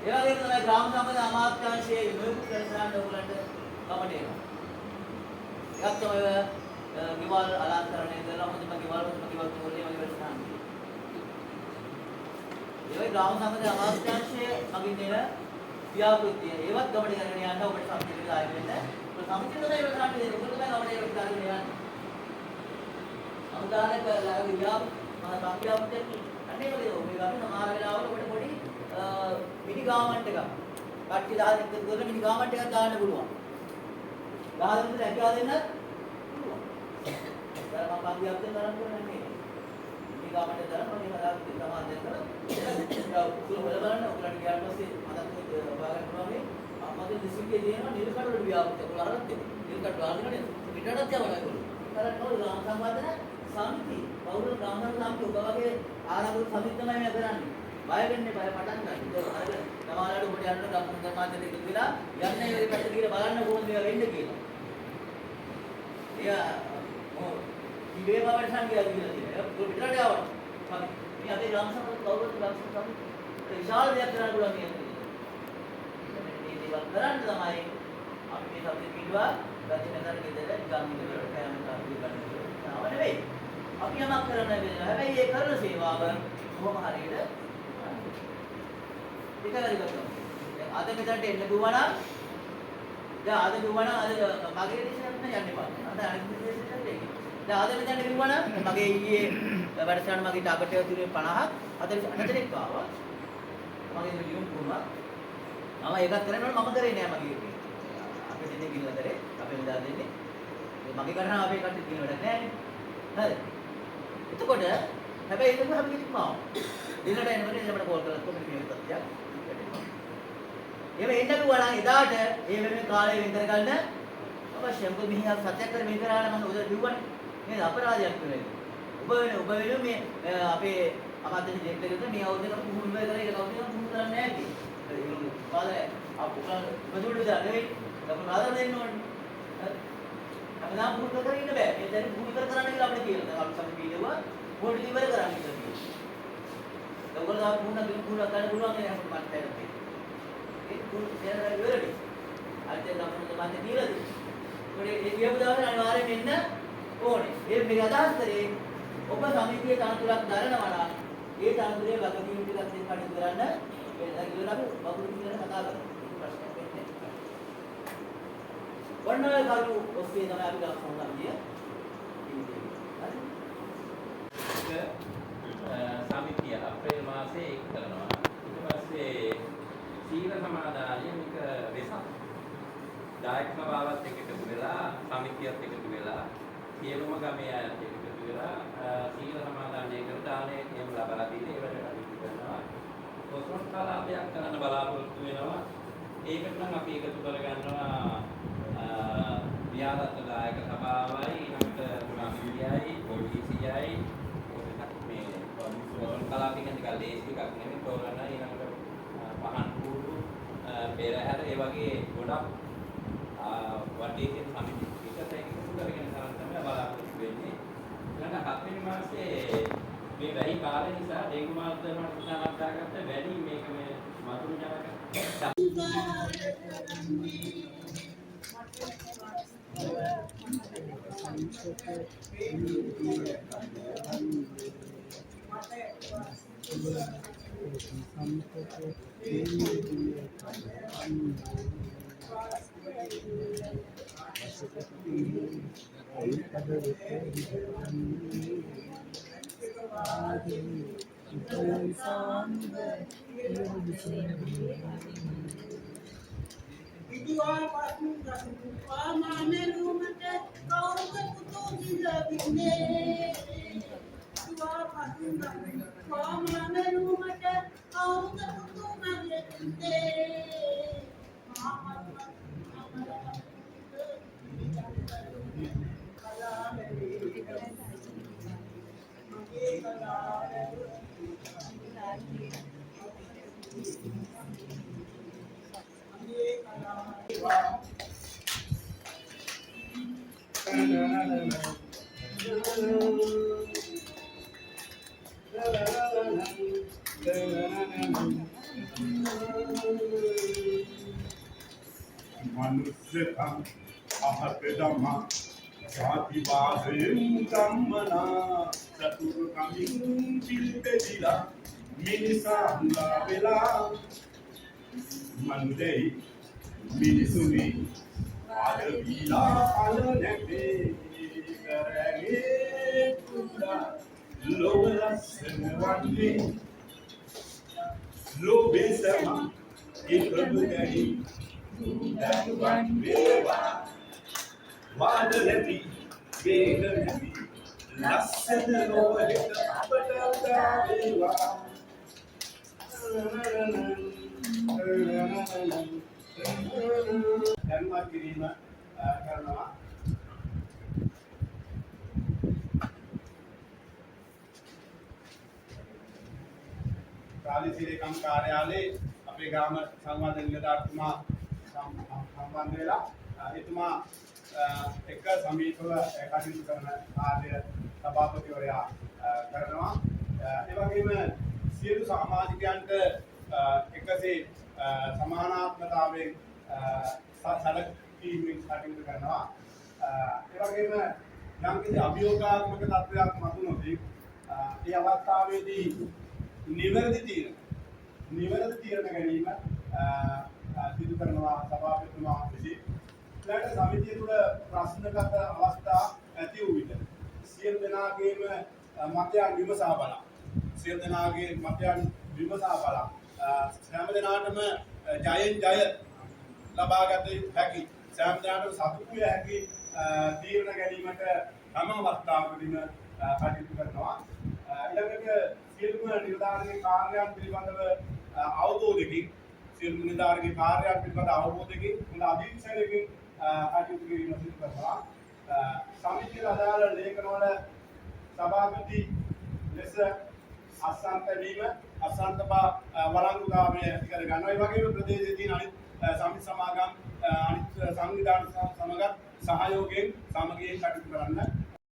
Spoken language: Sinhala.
ඒ වගේම තමයි ග්‍රාම සම්පද අමාත්‍යාංශයේ නියුක්ත කරන ඕගලන්ට කමට එනවා. ඒකත් තමයි ගෙවල් අලංකරණය කරලා හොඳම ගෙවල් තෝරන්නේ වගේ වැඩසටහන්. ඒ ග්‍රාම සම්පද අමාත්‍යාංශයේ මගින් එන ව්‍යාපෘතිය ඒවත් ගමඩ කරගෙන යන්න ඔබට සම්පූර්ණ ආයෙ වෙන්න. ඔබ සම්පූර්ණ තමයි කරන්නේ. ඔබ තමයි ගමඩ කරගෙන යන්නේ. අමුදානක ව්‍යාප මම සංඛ්‍යාපෘතිය අනේ වගේ ඔබ අපි සමහර වෙලාවල ඔබට පොඩි මිනි ගාමන්ට් එකක් කට්ටි 10 දෙනෙක් කරලා මිනි ගාමන්ට් එකක් දාන්න පුළුවන්. 10 දෙනෙක් රැකියාව දෙන්නත් පුළුවන්. ඒකට මම සංඛ්‍යාපෘතිය තරම් කරන්නේ නේ. මිනි ගාමන්ට් එක තරම් මම හදාගන්න තමයි කරලා උගල බලන්න උගලට ගියාට පස්සේ මතක් හොයාගන්න පුළුවන් මේ අපේ දිස්ත්‍රික්කයේ තියෙනවා නිල්කඩ වල ව්‍යාපෘතිය ඔයගොල්ලෝ අරන් තියෙනවා. නිල්කඩ වාදිනේ පිටරටත් යවලා ඒගොල්ලෝ. කරන්නේ කොහොමද ග්‍රාම සම්වර්ධන සමිති පෞද්ගල ග්‍රාම සමිති ඔබ වගේ ආරම්භක සමිති තමයි මේ කරන්නේ. බය වෙන්නේ බය පටන් ගන්න. ඒක අරගෙන සමහරවිට ඔබට යන්න ගම් කර්මාන්තයට එකතු වෙලා යන්නේ මේ පැත්තට ගිහලා බලන්න කොහොමද මේවා වෙන්නේ කියලා. එයා ඉබේම වැඩසටහන් කියලා තියෙනවා. ඒක පිටරට යවන්න. හරි. මේ අපේ ග්‍රාම සමිති පෞද්ගල ග්‍රාම සමිති විශාල දෙයක් කරන්න පුළුවන් මේ දේවල් කරන්න තමයි අපි මේ සමිතිය කිව්වා. ගතිනතර ගෙදර ගම් වලට කෑම කාපි ගන්න ඕන නෙවෙයි. අපි යමක් කරන්න වෙනවා. හැබැයි ඒ කරන සේවාව කොහොම හරියට ඒකලරි කරනවා. අද මෙතනට එන්න දුවනා දැන් අද දුවනා අද මගේ දේශනට යන්න එපා. අද අනිත් දේශනට එන්න. දැන් අද මෙතනට දුවනා මගේ ඊයේ වැඩසටහන මගේ ටාගට් එක තුනේ 50 49 ආවා. මගේ ලියුම් පුරුවා. මම ඒකත් කරනකොට මම කරේ නෑ මගේ එකේ. අපේ දෙන්නේ කිනවතරේ අපේ උදා දෙන්නේ. මගේ කරන අපේ කට්ටිය කිනවට නෑනේ. හරි. එතකොට හැබැයි ඒක අපි කිව්වා. ඊළඟට එනකොට ඊළඟට කෝල් කරලා කොහොමද මේ තත්ත්වයක්. එහෙම එන්න කිව්වා නම් එදාට ඒ වෙනුවෙන් කාලය වෙන් කරගන්න අවශ්‍යයි. මොකද මෙහි සත්‍යයක් කර මේ කරාන මම උදේ කිව්වනේ. නේද අපරාධයක් වෙන්නේ. ඔබ වෙනුවෙන් මේ අපේ අමාත්‍ය දෙවියන්ට මේ අවුරුද්දේ අපි පුහුණු කරලා ඒක කවුරුත් පුහුණු කරන්නේ නැහැ කි. ඒක පාදේ අපුකල් බදුළු දාන්නේ. අපි ආදර දෙන්න ඕනේ. අපිනම් පුහුණු කරගෙන ඉන්න බෑ. ඒ දැන් පුහුණු කරන්න කියලා අපිට කියනවා. දැන් අපි සම්පූර්ණ වීඩියෝව පොඩි ඉවර කරන්න කියලා කියනවා. ඒගොල්ලෝ පුහුණු කරන්න පුළුවන් නේ අපිට මට තේරෙන්නේ. ඒක පුහුණු කරලා ඉවරයි. අයිතෙන් අපිට මම දීලාද? ඒ කියපු දවසේ අනිවාර්යෙන් එන්න ඕනේ. මේක අදහස් කරේ ඔබ සමිතියේ තනතුරක් දරනවා නම් ඒ තනතුරේ වගකීම් ටිකක් දෙන්න කටයුතු කරන්න ඒක ඉවරලා අපි වගුරු කියන කතා කරමු. ප්‍රශ්නයක් වෙන්නේ නැහැ. වර්ණය කරු ඔස්සේ තමයි අපි ගන්න සම්බන්ධය. සමිතිය අප්‍රේල් මාසයේ ඒක කරනවා. ඊට පස්සේ සීල සමාදානය මේක වෙසක්. දායකම භාවත් එකතු වෙලා සමිතියත් එකතු වෙලා සියලුම ගමේ අයත් එකතු වෙලා සීල සමාදානය කර දානේ නියම ලබා දීලා ඒවට කටයුතු කරනවා. කොසොන් කලාපයක් කරන්න බලාපොරොත්තු වෙනවා. ඒකට නම් අපි එකතු කරගන්නවා විහාරත් දායක සභාවයි ඊළඟට ගුණාභියයි පොලිසියයි මේ කොසොන් කලාපිකෙන් ටිකක් ලේසි එකක් නෙමෙයි තෝරන්න ඊළඟට පහන් කූඩු පෙරහැර ඒ වගේ ගොඩක් වටේ තියෙන සමිති එකට එකතු කරගෙන කරන් තමයි බලාපොරොත්තු වෙන්නේ. ඊළඟ 7 වෙනි මාසයේ මේ වැඩි කාලය නිසා ඩෙන්ගු මාර්ධනයට උත්සාහයක් දාගත්ත වැඩි මේක මේ මතුරු ජනක la la la la මනුස්සකම් අහත ධම්මා ජාතිවාදයෙන් ධම්මනා චතුරු කමින් පිළිපෙදිලා මිනිසා හුඟා වෙලා මන්දෙයි මිනිසුනි ආදවිලා අල නැතේ කරගේ කුඩා ලොව ලස්සන වන්නේ ලෝභේ සම ඉපදුගනි දරුවන් වේවා වාද නැති වේග නැති ලස්සන ලෝකෙට අපට උදා වේවා ධර්ම කිරීම කරනවා කාලිසිරේකම් කාර්යාලයේ අපේ ග්‍රාම සංවර්ධන නිලධාරීතුමා සම්බන්ධ වෙලා එතුමා එක සමීපව කටයුතු කරන කාර්ය සභාපතිවරයා කරනවා. ඒ වගේම සියලු සමාජිකයන්ට එකසේ සමානාත්මතාවයෙන් සැලකීමෙන් කටයුතු කරනවා. ඒ වගේම යම්කිසි අභියෝගාත්මක තත්ත්වයක් මතුනොත් ඒ අවස්ථාවේදී නිවැරදි තීරණ ගැනීම සිදු කරනවා සභාපතිතුමා විසින්. ඊළඟ සමිතිය තුළ ප්‍රශ්නගත අවස්ථා ඇති වූ විට සියලු දෙනාගේම මතයන් විමසා බලා සෑම දෙනාටම ජයෙන් ජය ලබාගත හැකි සෑම දෙනාටම සතුටු විය හැකි තීරණ ගැනීමට හැම අවස්ථාවකදීම කටයුතු කරනවා. ඊළඟට සියලුම නිලධාරීගේ කාර්යයන් පිළිබඳව අවබෝධයකින් හොඳ අධීක්ෂණයකින් කටයුතු කිරීම සිදු කරනවා. සමිතියේ අදාළ ලේඛනවල සභාපති ලෙස අසන්ත වීම වළංගුකාමය ඇති කර ගන්නවා. ඒ වගේම ප්‍රදේශයේ තියෙන අනිත් සමිති සමාගම් අනිත් සංවිධාන සමග සහයෝගයෙන් සමගියෙන් කටයුතු කරන්න